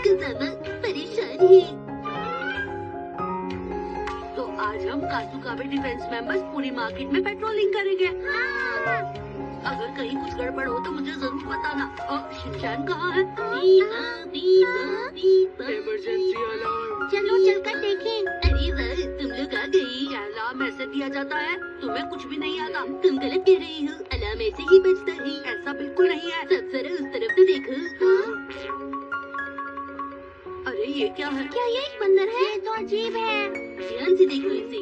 कसामा परेशान है। तो आज हम कासुकाबे डिफेंस मेंबर्स पूरी मार्केट में पेट्रोलिंग करेंगे। अगर कहीं कुछ गड़बड़ हो तो मुझे जरूर बताना। और शिनचैन कहाँ है? Emergency alarm. चलो चलकर देखें। अरे वाह, तुम लोग आ गई। अलार्म ऐसे दिया जाता है? तुम्हें कुछ भी नहीं आता। तुम गलत कह रही हो, अलार्म ऐसे ही बजता है। ऐसा बिल्कुल नहीं है। सब जरा उस तरफ तो देखो। अरे ये क्या है? क्या ये एक बंदर है? ये तो अजीब है। ध्यान से देखो इसे।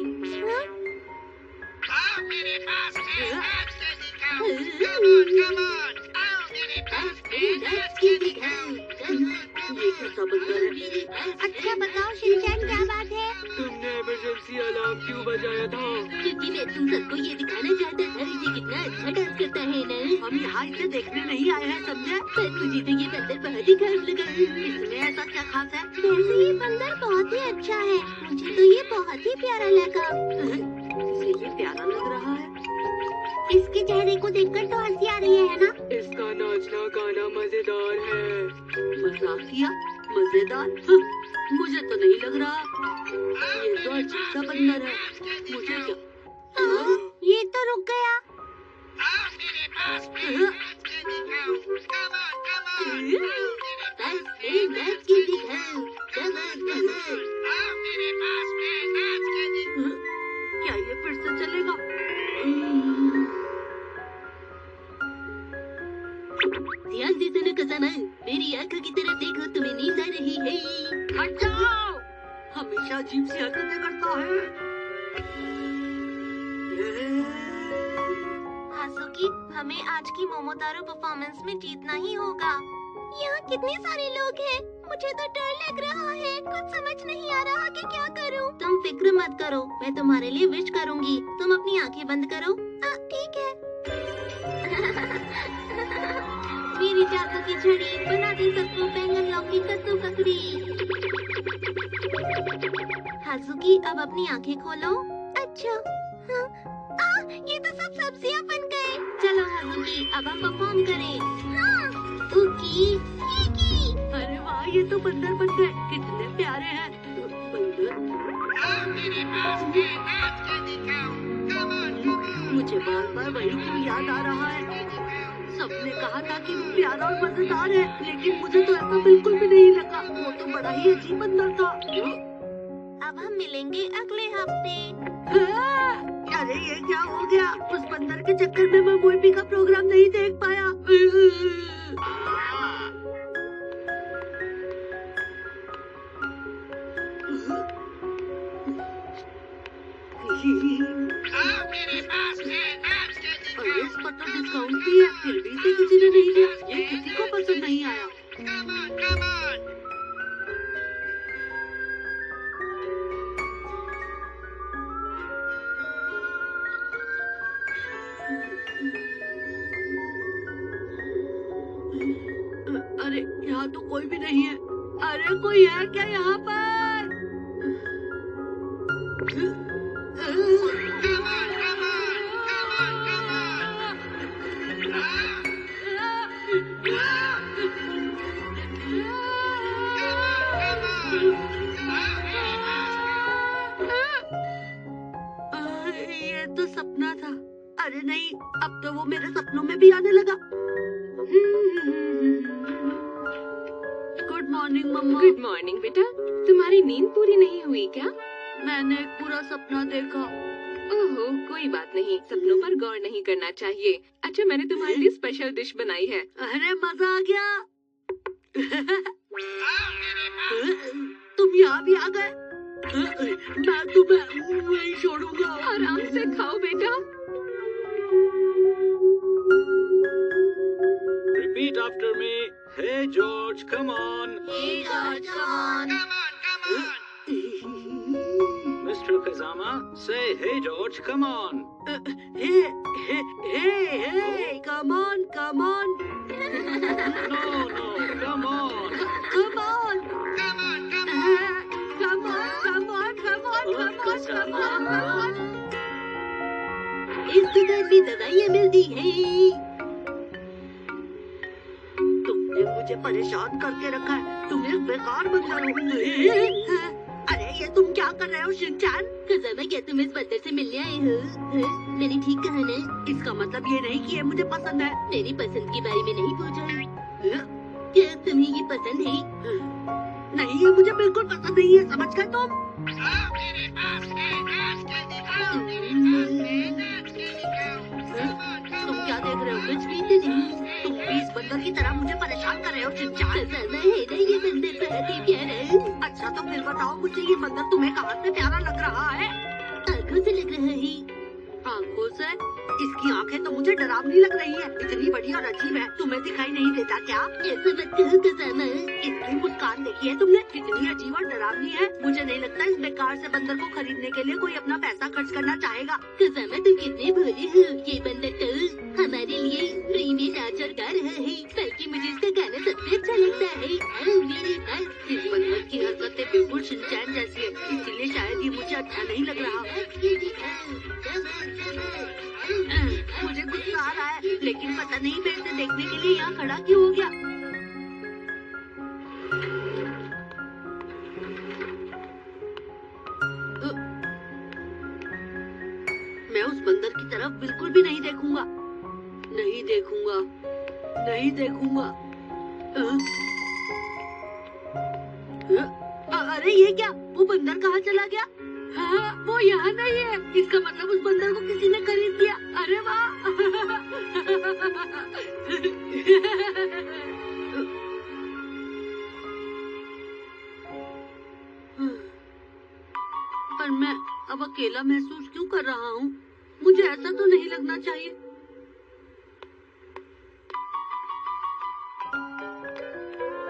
आओ मेरे पास है, नाच के दिखाओ। Come on, come on. आओ मेरे पास है, नाच के दिखाओ। ये कैसा बंदर है? अच्छा बताओ शिनचैन, क्या बात है? तुमने इमरजेंसी अलार्म क्यों बजाया था? क्योंकि मैं तुम सबको ये दिखाना चाहता था ये कितना अच्छा डांस करता है ना। हम यहाँ इसे देखने नहीं आए हैं, समझे? पर मुझे तो ये बंदर बहुत ही खास लगा। इसमें ऐसा क्या खास है? वैसे ये बंदर बहुत ही अच्छा है। मुझे तो ये बहुत ही प्यारा लगा। इसे ये प्यारा लग रहा है। इसके चेहरे को देखकर तो हंसी आ रही है ना? इसका नाचना गाना मजेदार है। मजाक किया? मजेदार? हाँ, मुझे तो नहीं लग रहा। ये तो अजीब सा बंदर है। मुझे क्या? ये तो रुक गया। आओ मेरे पास है, नाच के दिखाओ। Come on, come on. बस में नाच के दिखाओ। Come on, come on. आओ मेरे पास है, नाच के दिखाओ। क्या ये फिर से चलेगा? ध्यान से सुनो कसामा, मेरी आंखों की तरफ देखो, तुम्हें नींद आ रही है। हट जाओ! हमेशा अजीब सी हरकतें करता है। हासुकी, हमें आज की मोमोतारो परफॉर्मेंस में जीतना ही होगा। यहाँ कितने सारे लोग हैं। मुझे तो डर लग रहा है। कुछ समझ नहीं आ रहा कि क्या करूँ। तुम फिक्र मत करो, मैं तुम्हारे लिए विश करूँगी। तुम अपनी आंखें बंद करो। ठीक है। मेरी जादू की छड़ी बना दे सबको बैंगन लौकी कद्दू ककड़ी। हासुकी, अब अपनी आंखें खोलो। अच्छा। हाँ। ये तो सब सब्जियां बन गए। चलो हासुकी, अब हम परफॉर्म करें। हाँ। उकी, कीकी। अरे वाह, ये तो बंदर बन गए। कितने प्यारे हैं। बंदर? आओ मेरे पास है, नाच के दिखाओ। Come on, come on. मुझे बार बार वही क्यों याद आ रहा है? सबने कहा था कि वो प्यारा और मजेदार है, लेकिन मुझे तो ऐसा बिल्कुल भी नहीं लगा। वो तो बड़ा ही अजीब बंदर था। अब हम मिलेंगे अगले हफ्ते। अरे ये क्या हो गया? उस बंदर के चक्कर में मैं मोइपी का प्रोग्राम नहीं देख पाया। आओ मेरे पास है, नाच के अरे इस दिखाओ। पर तो डिस्काउंट भी है, फिर भी इसे किसी ने नहीं लिया। ये किसी को पसंद नहीं आया। Come on, come on. अरे यहाँ तो कोई भी नहीं है। अरे कोई है क्या यहाँ पर? Come on, come on. Come on, come on. Come on, come on. ये तो सपना था। अरे नहीं, अब तो वो मेरे सपनों में भी आने लगा। गुड मॉर्निंग मम्मा। गुड मॉर्निंग बेटा। तुम्हारी नींद पूरी नहीं हुई क्या? मैंने एक पूरा सपना देखा। ओहो, कोई बात नहीं, सपनों पर गौर नहीं करना चाहिए। अच्छा, मैंने तुम्हारे लिए स्पेशल डिश बनाई है। अरे मजा आ गया। आओ मेरे पास। तुम यहाँ भी आ गए। मैं तुम्हें वहीं छोड़ूंगा। आराम से खाओ बेटा। Repeat after me. Hey George, come on. Hey George, come on. Come on, come on. Mr. Kazama, say hey George, come on. Hey, hey, hey, hey, come on, come on. No, no, come on. Come on. Come on, come on. Come on, come on, come on, come on, come on, come on. इस दुकान में दवाइयाँ मिलती हैं। तुमने मुझे मुझे परेशान करके रखा है। तुम एक बेकार बंदर हो। अरे ये तुम क्या कर रहे हो शिनचैन? कज़ामा, क्या तुम इस बंदर से मिलने आए हो? मैंने ठीक कहा ना? इसका मतलब ये नहीं कि ये मुझे पसंद है। मेरी पसंद के बारे में नहीं पूछा। क्या तुम्हें ये पसंद है? नहीं, ये मुझे बिल्कुल पसंद नहीं है, समझ गए तुम? आओ मेरे पास है, नाच के दिखाओ, मेरे पास है, नाच के दिखाओ। तुम क्या देख रहे हो? कुछ भी तो नहीं। तुम भी इस बंदर की तरह मुझे परेशान कर रहे हो शिनचैन। कज़ामा, है ना ये बंदर बहुत ही प्यारा। अच्छा तो फिर बताओ मुझे, ये बंदर तुम्हें कहाँ से प्यारा लग रहा है? आँखों से लग रहा है। आँखों से? इसकी आँखें तो मुझे डरावनी लग रही है। इतनी बड़ी और अजीब है, तुम्हें दिखाई नहीं देता क्या? ऐसा मत कहो कज़ामा। इसकी मुस्कान देखी है तुमने? कितनी अजीब और डरावनी है। मुझे नहीं लगता इस बेकार से बंदर को खरीदने के लिए कोई अपना पैसा खर्च करना चाहेगा। कज़ामा, तुम कितने भोले हो। ये बंदर तो हमारे लिए फ्री में नाच और गा रहा है, बल्कि मुझे इसका गाना सबसे अच्छा लगता है। आओ मेरे पास। इस बंदर की हरकतें बिल्कुल शिनचैन जैसी है, इसीलिए शायद ये मुझे अच्छा नहीं लग रहा। मुझे गुस्सा आ रहा है, लेकिन पता नहीं मैं इसे देखने के लिए यहाँ खड़ा क्यों हो गया। मैं उस बंदर की तरफ बिल्कुल भी नहीं देखूंगा। नहीं देखूंगा, नहीं देखूंगा। अरे ये क्या? वो बंदर कहाँ चला गया? हाँ, वो यहाँ नहीं है। इसका मतलब उस बंदर को किसी ने खरीद लिया। अरे वाह! पर मैं अब अकेला महसूस क्यों कर रहा हूँ? मुझे ऐसा तो नहीं लगना चाहिए।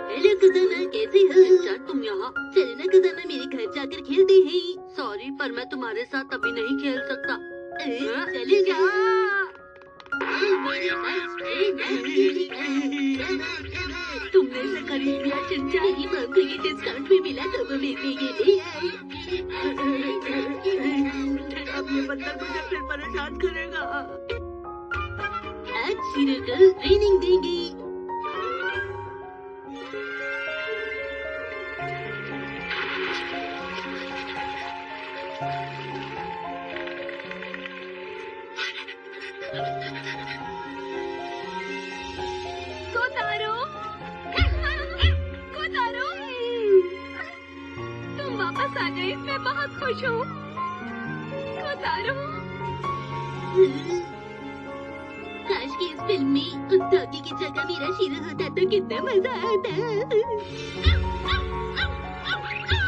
हेलो कज़ामा, कैसे हो? क्या तुम यहाँ? चलो ना कज़ामा, मेरे घर जाकर खेलते हैं। सॉरी, पर मैं तुम्हारे साथ अभी नहीं खेल सकता। चले क्या? तुमने इसे खरीद लिया शिनचैन? मेरी मॉम को ये डिस्काउंट में मिला तो वो मेरे लिए ले आई। अब ये बंदर मुझे फिर परेशान करेगा। आज शीरो को ट्रेनिंग देंगे। कोतारो, कोतारो, तुम वापस आ गए, मैं बहुत खुश हूँ। कोतारो, काश कि इस फिल्म में उस डॉगी की जगह मेरा शीरो होता तो कितना मजा आता।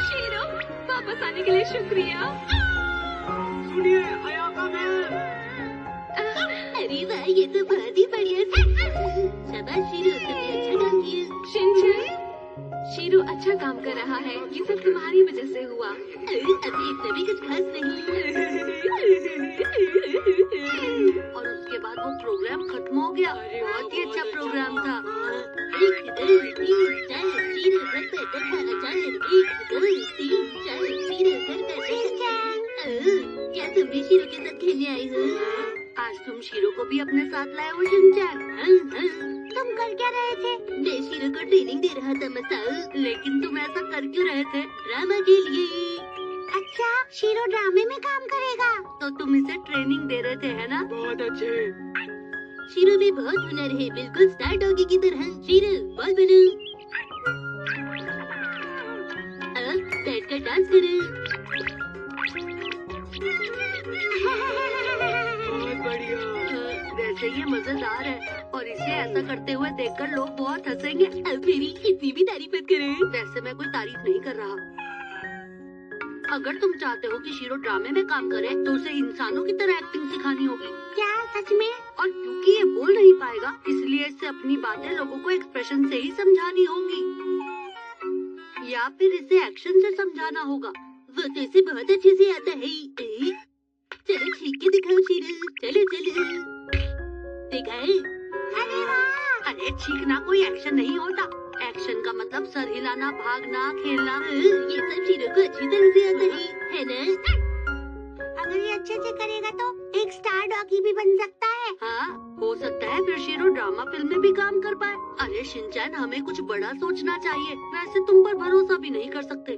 शीरो, वापस आने के लिए शुक्रिया। सुनिए, अयाका मैम। अरे वाह, ये तो बहुत ही बढ़िया था। शाबाश शीरो, तुमने अच्छा काम किया। शिनचैन, शीरो अच्छा काम कर रहा है। ये सब तुम्हारी वजह से हुआ। अभी इतना भी कुछ खास नहीं। और उसके बाद वो प्रोग्राम खत्म हो गया। बहुत ही अच्छा प्रोग्राम था। 1 2 3 4 शीरो घर पे बैठा अचानक 1 2 3 4 शीरो घर पे बैठा। क्या तुम भी शीरो के साथ खेलने आई हो? आज तुम शीरो को भी अपने साथ लाए हो शिनचैन? तुम कर क्या रहे थे? मैं शीरो को ट्रेनिंग दे रहा था मसाओ। लेकिन तुम ऐसा कर क्यों रहे थे? ड्रामा के लिए। अच्छा, शीरो ड्रामे में काम करेगा? तो तुम इसे ट्रेनिंग दे रहे थे, है ना? बहुत अच्छे। शीरो में बहुत हुनर है, बिल्कुल स्टार डॉगी की तरह। शीरो, बॉल बनो। अब बैठकर डांस करो। बहुत बढ़िया। वैसे ये मजेदार है और इसे ऐसा करते हुए देखकर लोग बहुत हंसेंगे। अब मेरी इतनी भी तारीफ मत करो। वैसे मैं कोई तारीफ नहीं कर रहा। अगर तुम चाहते हो कि शीरो ड्रामे में काम करे तो उसे इंसानों की तरह एक्टिंग सिखानी होगी। क्या सच में? और क्योंकि ये बोल नहीं पाएगा, इसलिए इसे अपनी बातें लोगों को एक्सप्रेशन से ही समझानी होगी, या फिर इसे एक्शन से समझाना होगा। वो तो इसे बहुत अच्छे से आता है। चलो ठीक है, दिखाओ शीरो। चलो चलो दिखाओ। अरे वाह! अरे छींकना कोई एक्शन नहीं होता। एक्शन का मतलब सर हिलाना, भागना, खेलना। ये सब शीरो को अच्छी तरह से आता है ना? अगर ये अच्छे से करेगा तो एक स्टार डॉगी भी बन सकता है। हाँ, हो सकता है फिर शीरो ड्रामा फिल्म में भी काम कर पाए। अरे शिनचैन, हमें कुछ बड़ा सोचना चाहिए। वैसे तुम पर भरोसा भी नहीं कर सकते।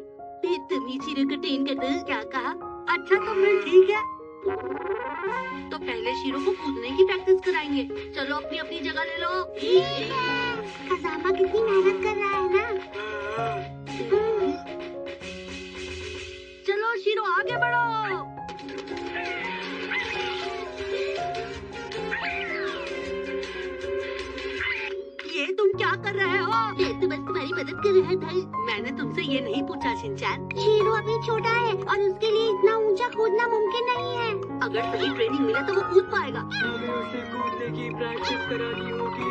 तुम ही शीरो को ट्रेन कर दो। क्या कहा? अच्छा तो फिर ठीक है। तो पहले शीरो को कूदने की प्रैक्टिस कराएंगे। चलो अपनी अपनी जगह ले लो। खजामा कितनी मेहनत कर रहा है ना। चलो शीरो आगे बढ़ो। ये तुम क्या कर रहे हो? मैं तो बस तुम्हारी मदद कर रहा था। मैंने तुमसे ये नहीं पूछा शिनचैन। शीरो अभी छोटा है और उसके लिए इतना ऊंचा कूदना मुमकिन नहीं है। अगर सही ट्रेनिंग मिले तो वो कूद पाएगा। हमें उसे कूदने की प्रैक्टिस करानी होगी।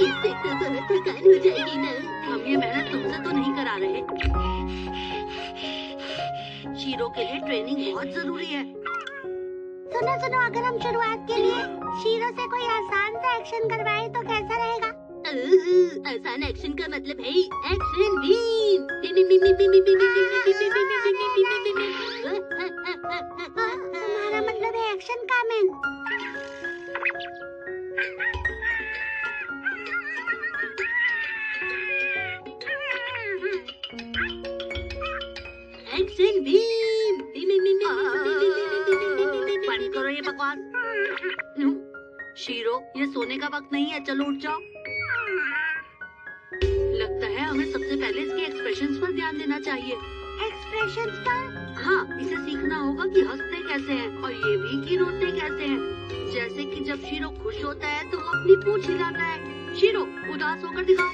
इससे तो बहुत थकान हो जाएगी ना। हम ये मेहनत तुमसे तो नहीं करा रहे। शीरो के लिए ट्रेनिंग बहुत जरूरी है। सुनो सुनो, अगर हम शुरुआत के लिए शीरो से कोई आसान सा एक्शन करवाए तो कैसा रहेगा? आसान एक्शन का मतलब है एक्शन बीम। तुम्हारा मतलब है एक्शन कामेन। Action beam. बंद करो ये बकवास। शीरो, ये सोने का वक्त नहीं है, चलो उठ जाओ। लगता है हमें सबसे पहले इसके एक्सप्रेशंस पर ध्यान देना चाहिए। एक्सप्रेशंस का? हाँ, इसे सीखना होगा कि हंसते कैसे हैं और ये भी कि रोते कैसे हैं। जैसे कि जब शीरो खुश होता है तो वो अपनी पूंछ हिलाता है। शीरो, उदास होकर दिखाओ।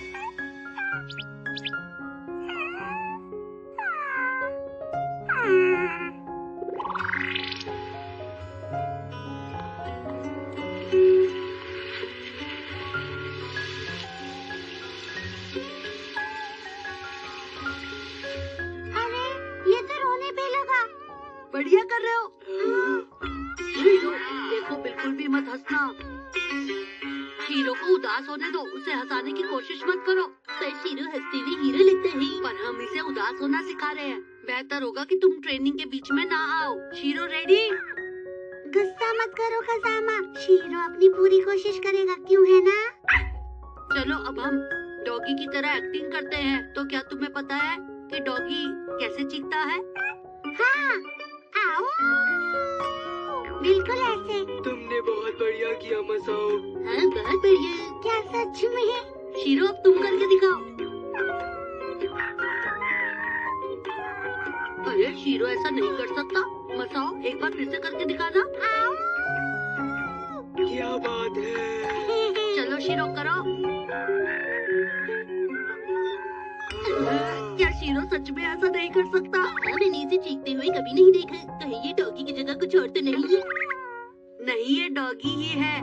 बढ़िया कर रहे हो। शीरो, देखो बिल्कुल भी मत हंसना। शीरो को उदास होने दो, उसे हंसाने की कोशिश मत करो। पर शीरो हंसते हुए हीरो लगता है। पर हम इसे उदास होना सिखा रहे हैं। बेहतर होगा कि तुम ट्रेनिंग के बीच में ना आओ। Shero ready? गुस्सा मत करो खजामा, शीरो अपनी पूरी कोशिश करेगा, क्यों है ना? चलो अब हम डॉगी की तरह एक्टिंग करते हैं। तो क्या तुम्हें पता है कि डॉगी कैसे चीखता है? हाँ, आओ। बिल्कुल ऐसे। तुमने बहुत बढ़िया किया मसाओ। हाँ, बहुत बढ़िया। क्या सच में? शीरो, अब तुम करके दिखाओ। अरे शीरो ऐसा नहीं कर सकता। मसाओ, एक बार फिर से करके दिखाना। क्या बात है। चलो शीरो करो। क्या शीरो सच में ऐसा नहीं कर सकता? मैंने इसे चीखते हुए कभी नहीं देखा। कहीं ये डॉगी की जगह कुछ और तो नहीं है? नहीं, ये डॉगी ही है।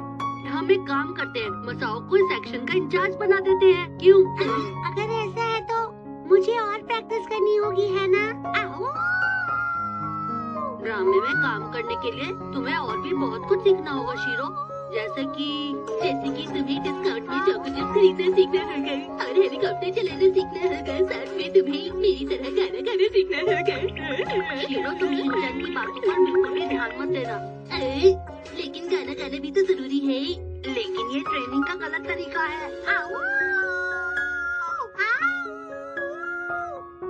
हम एक काम करते हैं, मसाओ को इस एक्शन का इंचार्ज बना देते हैं। क्यों? अगर ऐसा है तो मुझे और प्रैक्टिस करनी होगी, है ना? आओ। ड्रामे में काम करने के लिए तुम्हें और भी बहुत कुछ सीखना होगा शीरो। जैसे कि तुम्हें डिस्काउंट में चॉकलेट खरीदना सीखना होगा और हेलीकॉप्टर चलाना सीखना होगा। साथ में तुम्हें मेरी तरह गाना गाना सीखना होगा। शीरो, तुम शिनचैन की बातों पर बिल्कुल भी ध्यान मत देना। लेकिन गाना गाना भी तो जरूरी है। लेकिन ये ट्रेनिंग का गलत तरीका है। आओ।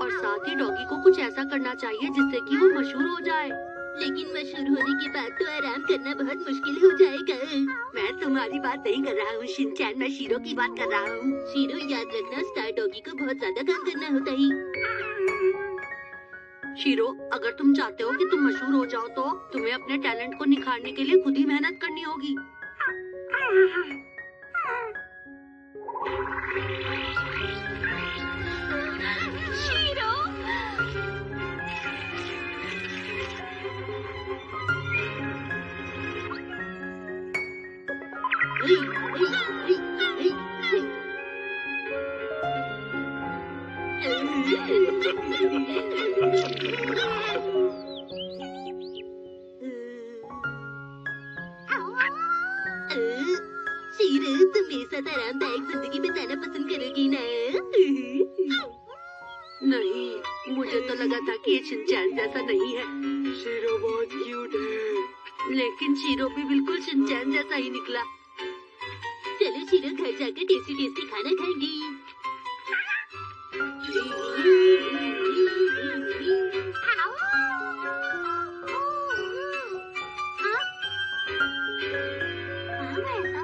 और साथ ही डॉगी को कुछ ऐसा करना चाहिए जिससे कि वो मशहूर हो जाए। लेकिन मशहूर होने के बाद तो आराम करना बहुत मुश्किल हो जाएगा। मैं तुम्हारी बात नहीं कर रहा हूँ शिनचैन, मैं शीरो की बात कर रहा हूँ। शीरो, याद रखना, स्टार डॉगी को बहुत ज्यादा काम करना होता है। शीरो, अगर तुम चाहते हो कि तुम मशहूर हो जाओ तो तुम्हें अपने टैलेंट को निखारने के लिए खुद ही मेहनत करनी होगी। शीरो, शीरो, तुम मेरे साथ आरामदायक जिंदगी बिताना पसंद करोगी ना? नहीं, मुझे तो लगा था कि ये शिनचैन जैसा नहीं है। शीरो बहुत क्यूट है। लेकिन शीरो भी बिल्कुल शिनचैन जैसा ही निकला। चलो शीरो घर जाकर टेस्टी टेस्टी खाना खाएंगे। कहाँ गया था?